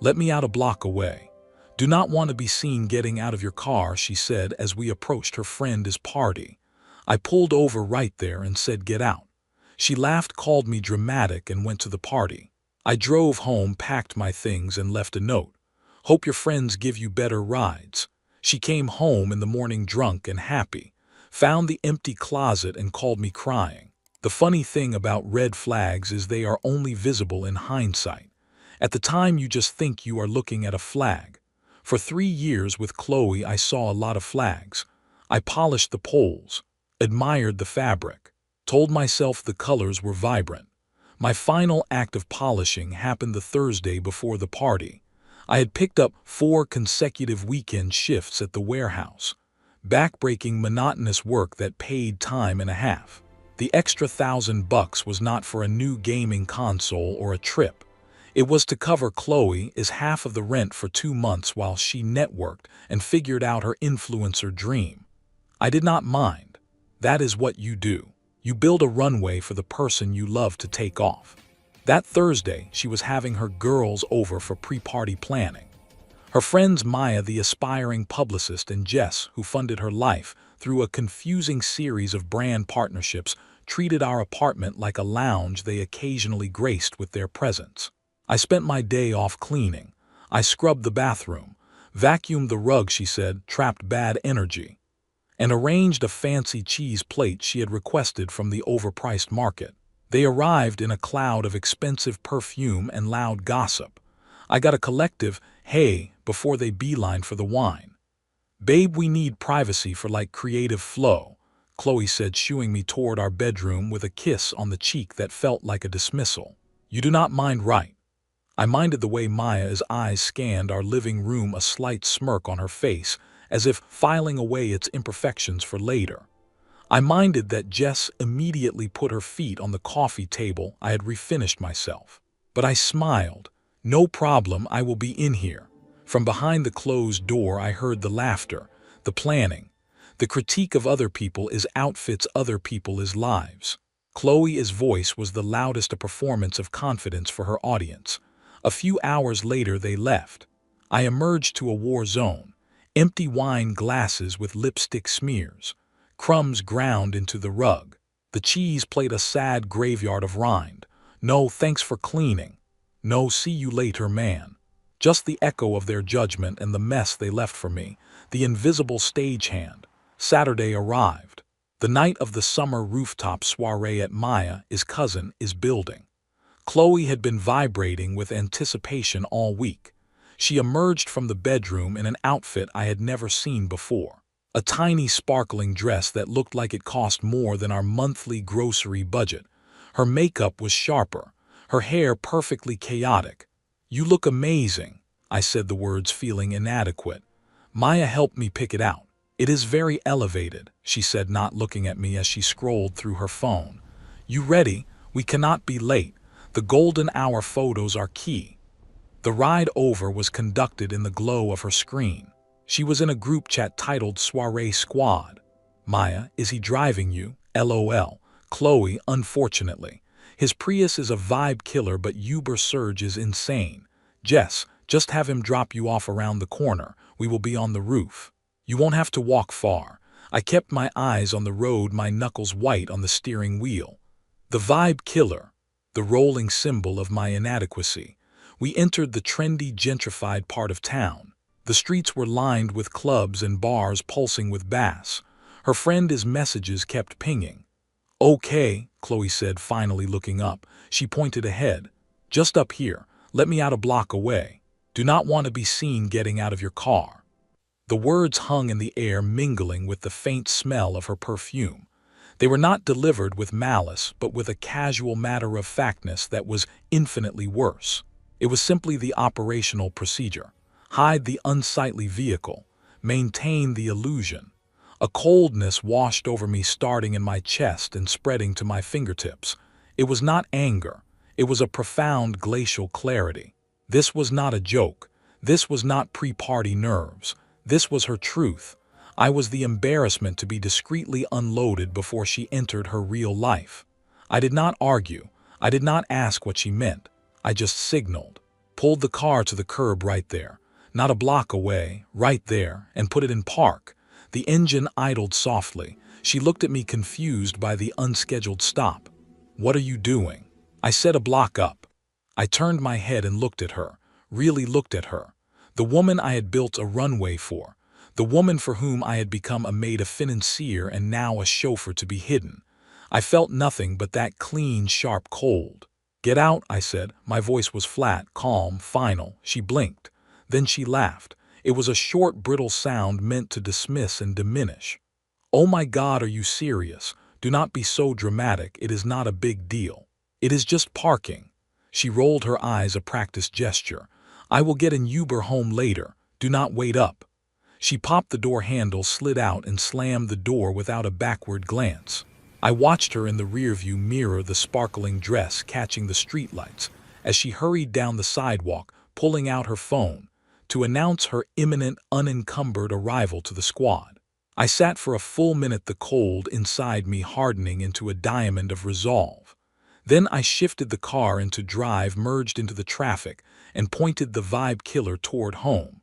Let me out a block away. Do not want to be seen getting out of your car, she said as we approached her friend's party. I pulled over right there and said get out. She laughed, called me dramatic, and went to the party. I drove home, packed my things, and left a note. Hope your friends give you better rides. She came home in the morning drunk and happy, found the empty closet and called me crying. The funny thing about red flags is they are only visible in hindsight. At the time you just think you are looking at a flag. For 3 years with Chloe I saw a lot of flags. I polished the poles, admired the fabric, told myself the colors were vibrant. My final act of polishing happened the Thursday before the party. I had picked up 4 consecutive weekend shifts at the warehouse. Backbreaking, monotonous work that paid time and a half. The extra $1,000 was not for a new gaming console or a trip. It was to cover Chloe's half of the rent for 2 months while she networked and figured out her influencer dream. I did not mind. That is what you do. You build a runway for the person you love to take off. That Thursday, she was having her girls over for pre-party planning. Her friends Maya, the aspiring publicist, and Jess, who funded her life through a confusing series of brand partnerships, treated our apartment like a lounge they occasionally graced with their presence. I spent my day off cleaning. I scrubbed the bathroom, vacuumed the rug she said trapped bad energy, and arranged a fancy cheese plate she had requested from the overpriced market. They arrived in a cloud of expensive perfume and loud gossip. I got a collective hey before they beelined for the wine. Babe, we need privacy for like creative flow, Chloe said, shooing me toward our bedroom with a kiss on the cheek that felt like a dismissal. You do not mind, right? I minded the way Maya's eyes scanned our living room, a slight smirk on her face, as if filing away its imperfections for later. I minded that Jess immediately put her feet on the coffee table. I had refinished myself. But I smiled. No problem, I will be in here. From behind the closed door I heard the laughter, the planning. The critique of other people is outfits, other people is lives. Chloe's voice was the loudest, a performance of confidence for her audience. A few hours later they left. I emerged to a war zone. Empty wine glasses with lipstick smears. Crumbs ground into the rug. The cheese plate a sad graveyard of rind. No thanks for cleaning. No see you later, man. Just the echo of their judgment and the mess they left for me. The invisible stagehand. Saturday arrived. The night of the summer rooftop soiree at Maya's cousin is building. Chloe had been vibrating with anticipation all week. She emerged from the bedroom in an outfit I had never seen before. A tiny sparkling dress that looked like it cost more than our monthly grocery budget. Her makeup was sharper, her hair perfectly chaotic. You look amazing, I said the words feeling inadequate. Maya helped me pick it out. It is very elevated, she said, not looking at me as she scrolled through her phone. You ready? We cannot be late. The golden hour photos are key. The ride over was conducted in the glow of her screen. She was in a group chat titled Soiree Squad. Maya, is he driving you? LOL. Chloe, unfortunately. His Prius is a vibe killer, but Uber Surge is insane. Jess, just have him drop you off around the corner. We will be on the roof. You won't have to walk far. I kept my eyes on the road, my knuckles white on the steering wheel. The vibe killer. The rolling symbol of my inadequacy. We entered the trendy, gentrified part of town. The streets were lined with clubs and bars pulsing with bass. Her friend's messages kept pinging. Okay, Chloe said, finally looking up. She pointed ahead. Just up here. Let me out a block away. Do not want to be seen getting out of your car. The words hung in the air, mingling with the faint smell of her perfume. They were not delivered with malice, but with a casual matter-of-factness that was infinitely worse. It was simply the operational procedure. Hide the unsightly vehicle. Maintain the illusion. A coldness washed over me, starting in my chest and spreading to my fingertips. It was not anger. It was a profound glacial clarity. This was not a joke. This was not pre-party nerves. This was her truth. I was the embarrassment to be discreetly unloaded before she entered her real life. I did not argue. I did not ask what she meant. I just signaled. pulled the car to the curb right there, not a block away, right there, and put it in park. The engine idled softly. She looked at me confused by the unscheduled stop. "What are you doing?" I said, "A block up." I turned my head and looked at her, really looked at her. The woman I had built a runway for. The woman for whom I had become a maid of financier and now a chauffeur to be hidden. I felt nothing but that clean, sharp cold. "Get out," I said. My voice was flat, calm, final. She blinked. Then she laughed. It was a short, brittle sound meant to dismiss and diminish. "Oh my God, are you serious? Do not be so dramatic. It is not a big deal. It is just parking." She rolled her eyes, a practiced gesture. "I will get an Uber home later. Do not wait up." She popped the door handle, slid out, and slammed the door without a backward glance. I watched her in the rearview mirror, the sparkling dress catching the streetlights, as she hurried down the sidewalk, pulling out her phone, to announce her imminent, unencumbered arrival to the squad. I sat for a full minute, the cold inside me hardening into a diamond of resolve. Then I shifted the car into drive, merged into the traffic, and pointed the vibe killer toward home.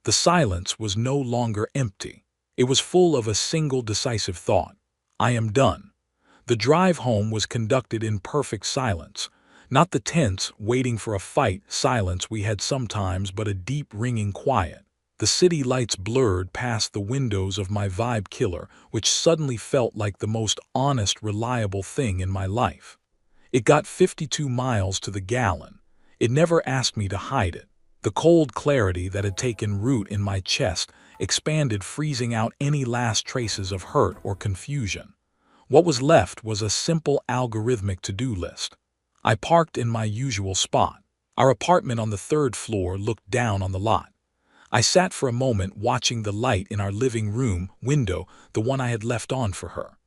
The silence was no longer empty. It was full of a single decisive thought. I am done. The drive home was conducted in perfect silence. Not the tense, waiting for a fight silence we had sometimes, but a deep, ringing quiet. The city lights blurred past the windows of my vibe killer, which suddenly felt like the most honest, reliable thing in my life. It got 52 miles to the gallon. It never asked me to hide it. The cold clarity that had taken root in my chest expanded, freezing out any last traces of hurt or confusion. What was left was a simple algorithmic to-do list. I parked in my usual spot. Our apartment on the 3rd floor looked down on the lot. I sat for a moment watching the light in our living room window, the one I had left on for her.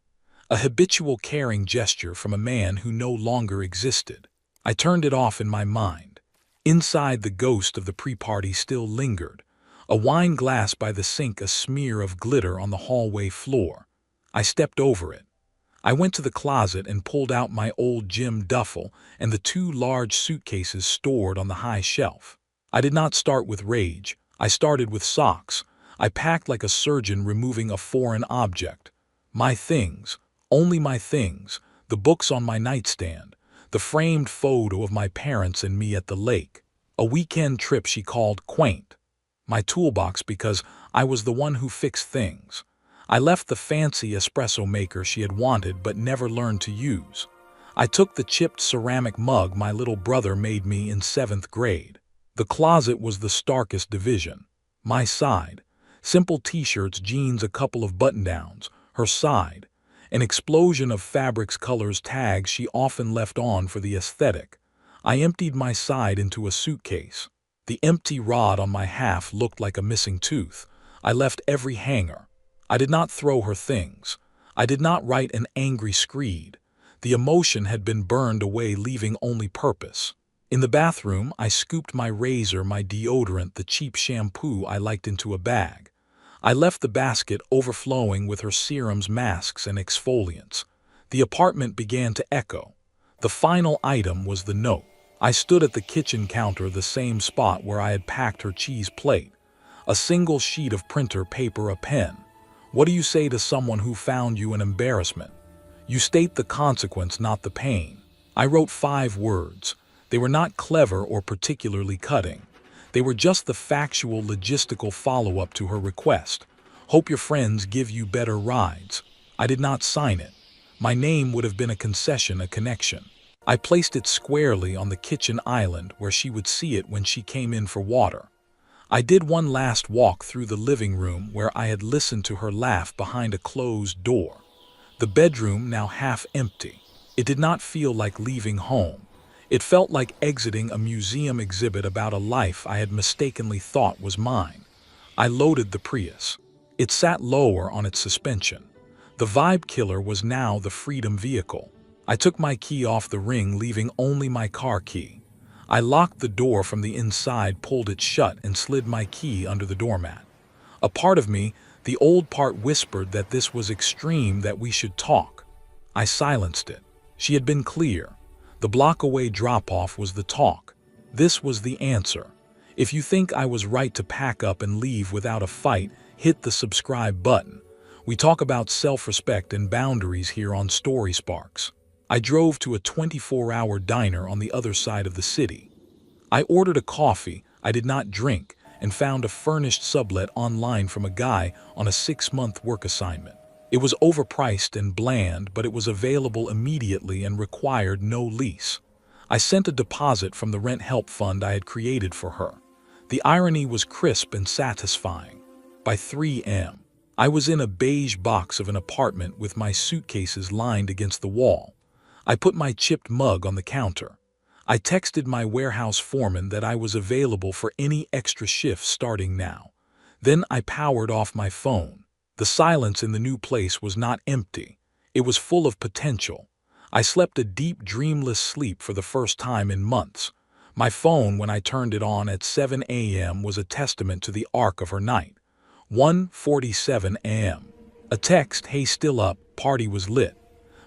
A habitual caring gesture from a man who no longer existed. I turned it off in my mind. Inside, the ghost of the pre-party still lingered. A wine glass by the sink, a smear of glitter on the hallway floor. I stepped over it. I went to the closet and pulled out my old gym duffel and the 2 large suitcases stored on the high shelf. I did not start with rage. I started with socks. I packed like a surgeon removing a foreign object. My things, only my things, the books on my nightstand, the framed photo of my parents and me at the lake. A weekend trip she called quaint. My toolbox, because I was the one who fixed things. I left the fancy espresso maker she had wanted but never learned to use. I took the chipped ceramic mug my little brother made me in 7th grade. The closet was the starkest division. My side, simple t-shirts, jeans, a couple of button-downs. Her side, an explosion of fabrics, colors, tags she often left on for the aesthetic. I emptied my side into a suitcase. The empty rod on my half looked like a missing tooth. I left every hanger. I did not throw her things. I did not write an angry screed. The emotion had been burned away, leaving only purpose. In the bathroom, I scooped my razor, my deodorant, the cheap shampoo I liked into a bag. I left the basket overflowing with her serums, masks, and exfoliants. The apartment began to echo. The final item was the note. I stood at the kitchen counter, the same spot where I had packed her cheese plate. A single sheet of printer paper, a pen. What do you say to someone who found you an embarrassment? You state the consequence, not the pain. I wrote 5 words. They were not clever or particularly cutting. They were just the factual, logistical follow-up to her request. Hope your friends give you better rides. I did not sign it. My name would have been a concession, a connection. I placed it squarely on the kitchen island where she would see it when she came in for water. I did one last walk through the living room where I had listened to her laugh behind a closed door. The bedroom now half empty. It did not feel like leaving home. It felt like exiting a museum exhibit about a life I had mistakenly thought was mine. I loaded the Prius. It sat lower on its suspension. The vibe killer was now the freedom vehicle. I took my key off the ring, leaving only my car key. I locked the door from the inside, pulled it shut, and slid my key under the doormat. A part of me, the old part, whispered that this was extreme, that we should talk. I silenced it. She had been clear. The block-away drop-off was the talk. This was the answer. If you think I was right to pack up and leave without a fight, hit the subscribe button. We talk about self-respect and boundaries here on Story Sparks. I drove to a 24-hour diner on the other side of the city. I ordered a coffee I did not drink and found a furnished sublet online from a guy on a 6-month work assignment. It was overpriced and bland, but it was available immediately and required no lease. I sent a deposit from the rent help fund I had created for her. The irony was crisp and satisfying. By 3 a.m., I was in a beige box of an apartment with my suitcases lined against the wall. I put my chipped mug on the counter. I texted my warehouse foreman that I was available for any extra shifts starting now. Then I powered off my phone. The silence in the new place was not empty. It was full of potential. I slept a deep, dreamless sleep for the first time in months. My phone, when I turned it on at 7 a.m., was a testament to the arc of her night. 1:47 a.m. A text, "Hey, still up, party was lit.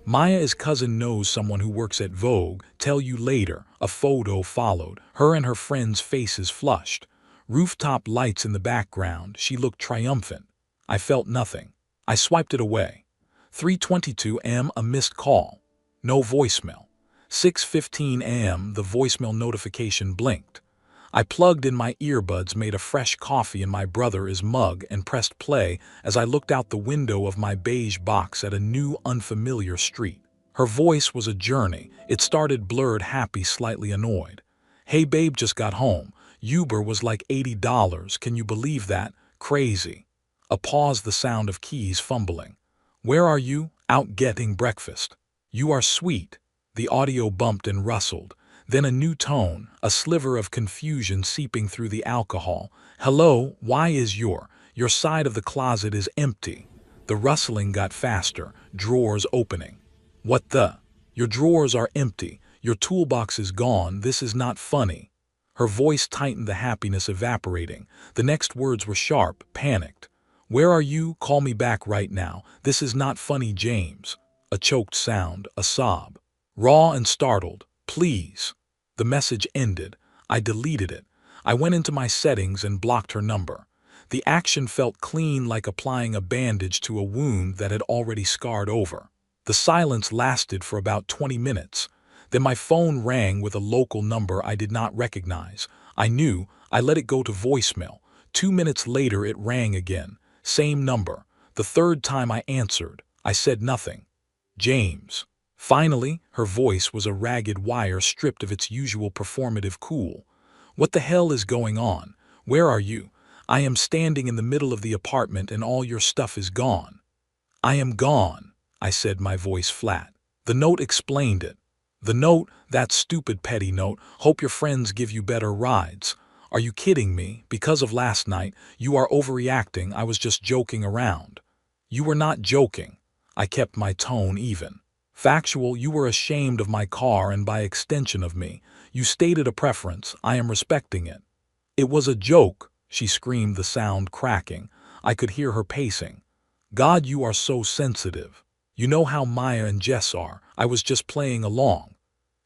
Maya's cousin knows someone who works at Vogue, tell you later." A photo followed, her and her friends' faces flushed. Rooftop lights in the background, she looked triumphant. I felt nothing. I swiped it away. 3:22 a.m. a missed call. No voicemail. 6:15 a.m. the voicemail notification blinked. I plugged in my earbuds, made a fresh coffee in my brother's mug, and pressed play as I looked out the window of my beige box at a new, unfamiliar street. Her voice was a journey. It started blurred, happy, slightly annoyed. "Hey babe, just got home. Uber was like $80. Can you believe that? Crazy." A pause, the sound of keys fumbling. "Where are you?" "Out getting breakfast." "You are sweet." The audio bumped and rustled. Then a new tone, a sliver of confusion seeping through the alcohol. "Hello, why is your side of the closet is empty?" The rustling got faster, drawers opening. "What the? Your drawers are empty. Your toolbox is gone. This is not funny." Her voice tightened, the happiness evaporating. The next words were sharp, panicked. "Where are you? Call me back right now. This is not funny, James." A choked sound, a sob. Raw and startled. "Please." The message ended. I deleted it. I went into my settings and blocked her number. The action felt clean, like applying a bandage to a wound that had already scarred over. The silence lasted for about 20 minutes. Then my phone rang with a local number I did not recognize. I knew. I let it go to voicemail. 2 minutes later it rang again. Same number. The third time I answered. I said nothing. "James." Finally, her voice was a ragged wire stripped of its usual performative cool. "What the hell is going on? Where are you? I am standing in the middle of the apartment and all your stuff is gone." "I am gone," I said, my voice flat. The note explained it. The note, that stupid petty note, "Hope your friends give you better rides." Are you kidding me? Because of last night, you are overreacting. I was just joking around. You were not joking. I kept my tone even. Factual, you were ashamed of my car and by extension of me. You stated a preference. I am respecting it. "It was a joke," she screamed, the sound cracking. I could hear her pacing. "God, you are so sensitive. You know how Maya and Jess are. I was just playing along."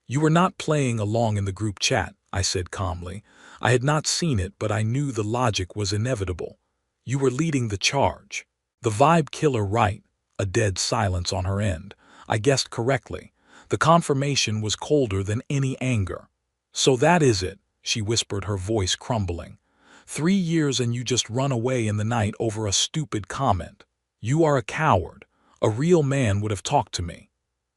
"You were not playing along in the group chat," I said calmly. I had not seen it, but I knew the logic was inevitable. "You were leading the charge." The vibe killer, right? A dead silence on her end. I guessed correctly. The confirmation was colder than any anger. "So that is it," she whispered, her voice crumbling. 3 years and you just run away in the night over a stupid comment. You are a coward. A real man would have talked to me.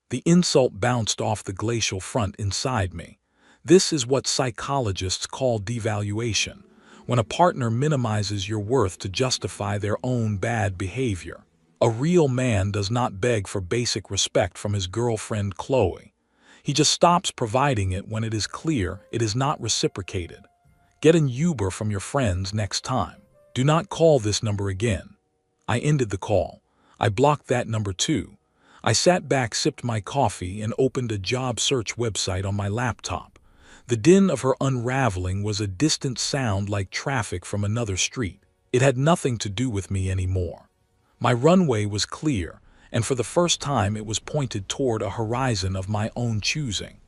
The insult bounced off the glacial front inside me. This is what psychologists call devaluation, when a partner minimizes your worth to justify their own bad behavior. A real man does not beg for basic respect from his girlfriend Chloe. He just stops providing it when it is clear it is not reciprocated. Get an Uber from your friends next time. Do not call this number again. I ended the call. I blocked that number too. I sat back, sipped my coffee, and opened a job search website on my laptop. The din of her unraveling was a distant sound like traffic from another street. It had nothing to do with me anymore. My runway was clear, and for the first time it was pointed toward a horizon of my own choosing.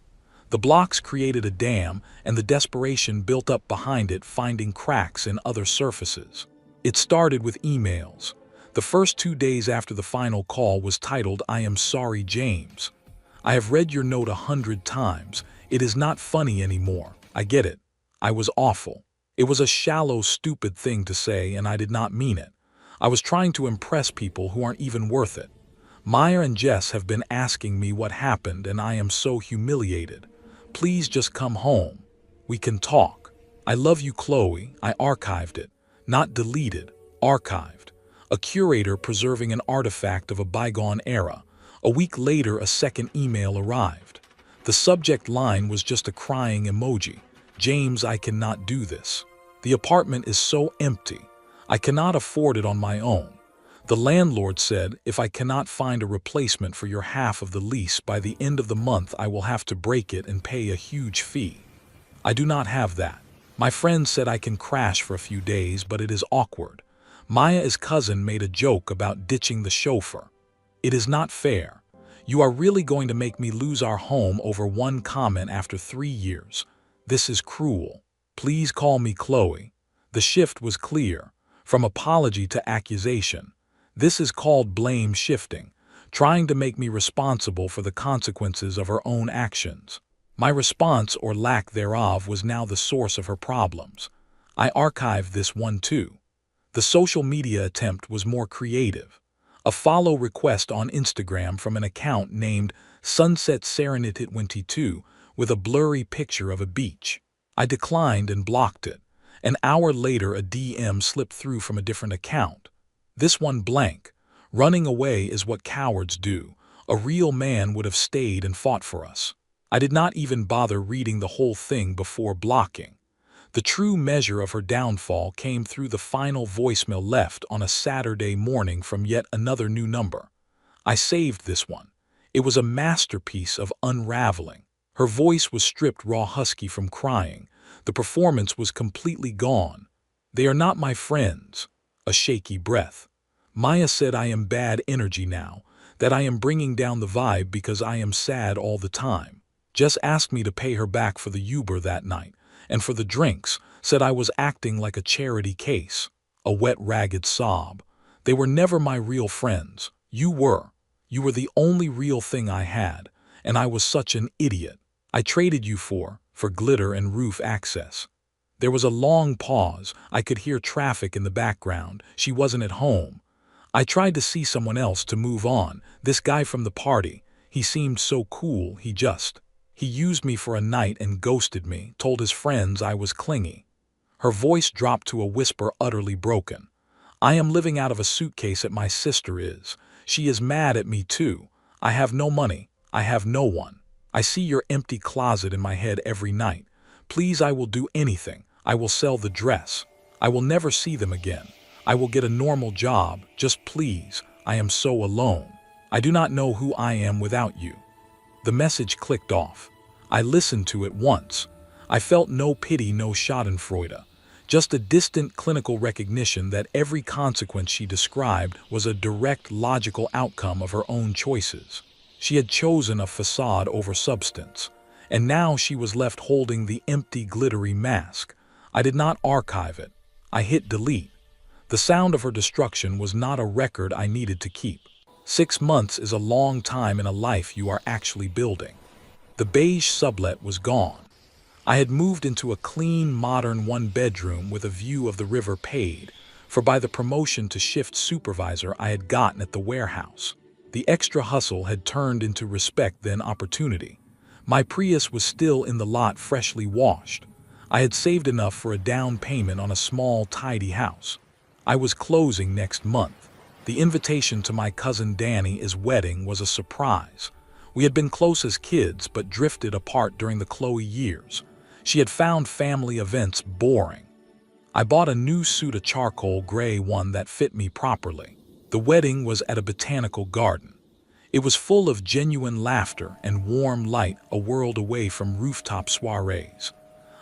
The blocks created a dam, and the desperation built up behind it, finding cracks in other surfaces. It started with emails. The first 2 days after the final call was titled, "I am sorry, James. I have read your note 100 times. It is not funny anymore. I get it. I was awful. It was a shallow, stupid thing to say, and I did not mean it. I was trying to impress people who aren't even worth it. Maya and Jess have been asking me what happened, and I am so humiliated. Please just come home. We can talk. I love you, Chloe." I archived it. Not deleted, archived. A curator preserving an artifact of a bygone era. A week later, a second email arrived. The subject line was just a crying emoji. "James, I cannot do this. The apartment is so empty. I cannot afford it on my own. The landlord said if I cannot find a replacement for your half of the lease by the end of the month, I will have to break it and pay a huge fee. I do not have that. My friend said I can crash for a few days, but it is awkward. Maya's cousin made a joke about ditching the chauffeur. It is not fair. You are really going to make me lose our home over one comment after 3 years. This is cruel. Please call me Chloe." The shift was clear, from apology to accusation. This is called blame shifting, trying to make me responsible for the consequences of her own actions. My response, or lack thereof, was now the source of her problems. I archived this one too. The social media attempt was more creative. A follow request on Instagram from an account named Sunset Serenity 22 with a blurry picture of a beach. I declined and blocked it. An hour later, a DM slipped through from a different account. This one blank. "Running away is what cowards do. A real man would have stayed and fought for us." I did not even bother reading the whole thing before blocking. The true measure of her downfall came through the final voicemail left on a Saturday morning from yet another new number. I saved this one. It was a masterpiece of unraveling. Her voice was stripped raw husky from crying. The performance was completely gone. "They are not my friends." A shaky breath. "Maya said I am bad energy now, that I am bringing down the vibe because I am sad all the time. Jess asked me to pay her back for the Uber that night, and for the drinks, said I was acting like a charity case." A wet, ragged sob. "They were never my real friends. You were. You were the only real thing I had, and I was such an idiot. I traded you for glitter and roof access." There was a long pause. I could hear traffic in the background. She wasn't at home. I tried to see someone else to move on. This guy from the party. He seemed so cool. He used me for a night and ghosted me, told his friends I was clingy. Her voice dropped to a whisper, utterly broken. "I am living out of a suitcase at my sister is. She is mad at me too. I have no money. I have no one. I see your empty closet in my head every night. Please, I will do anything. I will sell the dress. I will never see them again. I will get a normal job. Just please. I am so alone. I do not know who I am without you." The message clicked off. I listened to it once. I felt no pity, no schadenfreude. Just a distant clinical recognition that every consequence she described was a direct logical outcome of her own choices. She had chosen a facade over substance, and now she was left holding the empty, glittery mask. I did not archive it. I hit delete. The sound of her destruction was not a record I needed to keep. 6 months is a long time in a life you are actually building. The beige sublet was gone. I had moved into a clean, modern one-bedroom with a view of the river paid for by the promotion to shift supervisor I had gotten at the warehouse. The extra hustle had turned into respect, then opportunity. My Prius was still in the lot, freshly washed. I had saved enough for a down payment on a small, tidy house. I was closing next month. The invitation to my cousin Danny's wedding was a surprise. We had been close as kids, but drifted apart during the Chloe years. She had found family events boring. I bought a new suit, a charcoal gray one that fit me properly. The wedding was at a botanical garden. It was full of genuine laughter and warm light, a world away from rooftop soirees.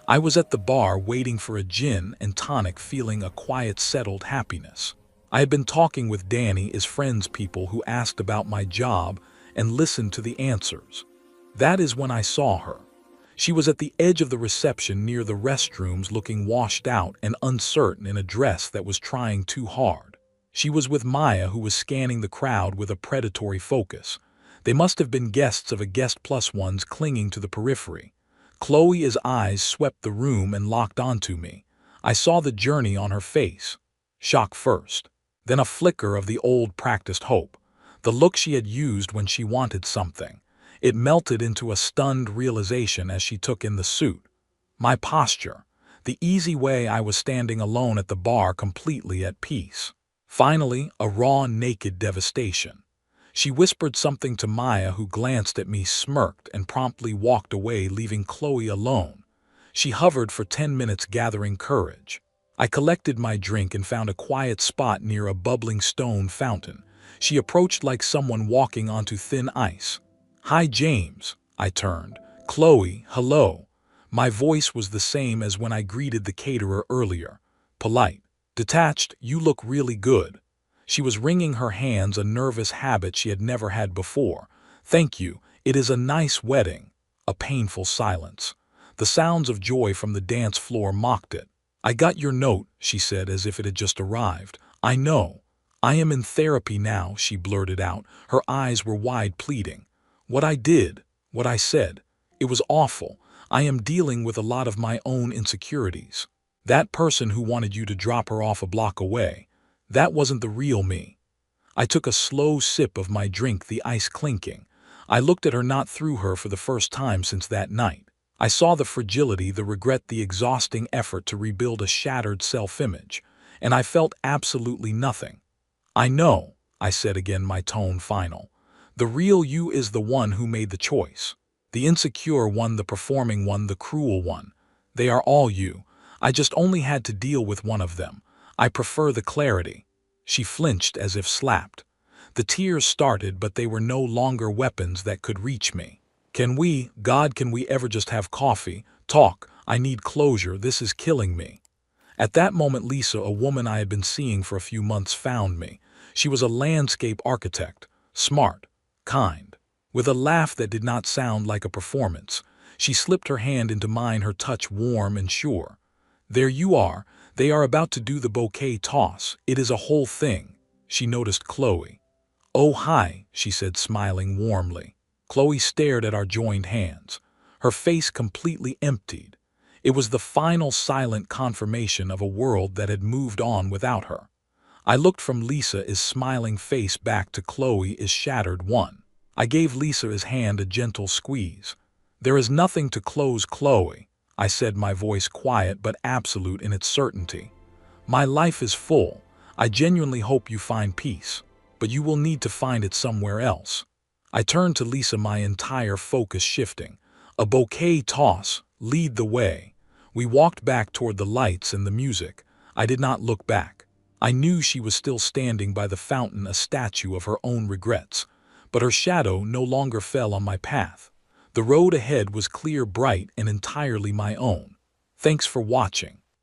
I was at the bar waiting for a gin and tonic, feeling a quiet, settled happiness. I had been talking with Danny's friends, people who asked about my job, and listened to the answers. That is when I saw her. She was at the edge of the reception near the restrooms, looking washed out and uncertain in a dress that was trying too hard. She was with Maya, who was scanning the crowd with a predatory focus. They must have been guests of a guest plus ones clinging to the periphery. Chloe's eyes swept the room and locked onto me. I saw the journey on her face. Shock first, then a flicker of the old practiced hope. The look she had used when she wanted something. It melted into a stunned realization as she took in the suit. My posture, the easy way I was standing alone at the bar, completely at peace. Finally, a raw, naked devastation. She whispered something to Maya, who glanced at me, smirked, and promptly walked away, leaving Chloe alone. She hovered for 10 minutes, gathering courage. I collected my drink and found a quiet spot near a bubbling stone fountain. She approached like someone walking onto thin ice. "Hi, James," I turned. "Chloe, hello." My voice was the same as when I greeted the caterer earlier. Polite. Detached. "You look really good." She was wringing her hands, a nervous habit she had never had before. "Thank you. It is a nice wedding." A painful silence. The sounds of joy from the dance floor mocked it. "I got your note," she said as if it had just arrived. "I know. I am in therapy now," she blurted out. Her eyes were wide, pleading. "What I did, what I said, it was awful. I am dealing with a lot of my own insecurities. That person who wanted you to drop her off a block away, that wasn't the real me." I took a slow sip of my drink, the ice clinking. I looked at her, not through her, for the first time since that night. I saw the fragility, the regret, the exhausting effort to rebuild a shattered self-image, and I felt absolutely nothing. "I know," I said again, my tone final. "The real you is the one who made the choice. The insecure one, the performing one, the cruel one. They are all you. I just only had to deal with one of them. I prefer the clarity." She flinched as if slapped. The tears started, but they were no longer weapons that could reach me. Can we ever just have coffee, talk? I need closure. This is killing me." At that moment, Lisa, a woman I had been seeing for a few months, found me. She was a landscape architect, smart, kind. With a laugh that did not sound like a performance, she slipped her hand into mine, her touch warm and sure. "There you are. They are about to do the bouquet toss. It is a whole thing." She noticed Chloe. "Oh, hi," she said, smiling warmly. Chloe stared at our joined hands, her face completely emptied. It was the final silent confirmation of a world that had moved on without her. I looked from Lisa's smiling face back to Chloe's shattered one. I gave Lisa's hand a gentle squeeze. "There is nothing to close, Chloe," I said, my voice quiet but absolute in its certainty. "My life is full. I genuinely hope you find peace, but you will need to find it somewhere else." I turned to Lisa, my entire focus shifting. "A bouquet toss. Lead the way." We walked back toward the lights and the music. I did not look back. I knew she was still standing by the fountain, a statue of her own regrets. But her shadow no longer fell on my path. The road ahead was clear, bright, and entirely my own. Thanks for watching.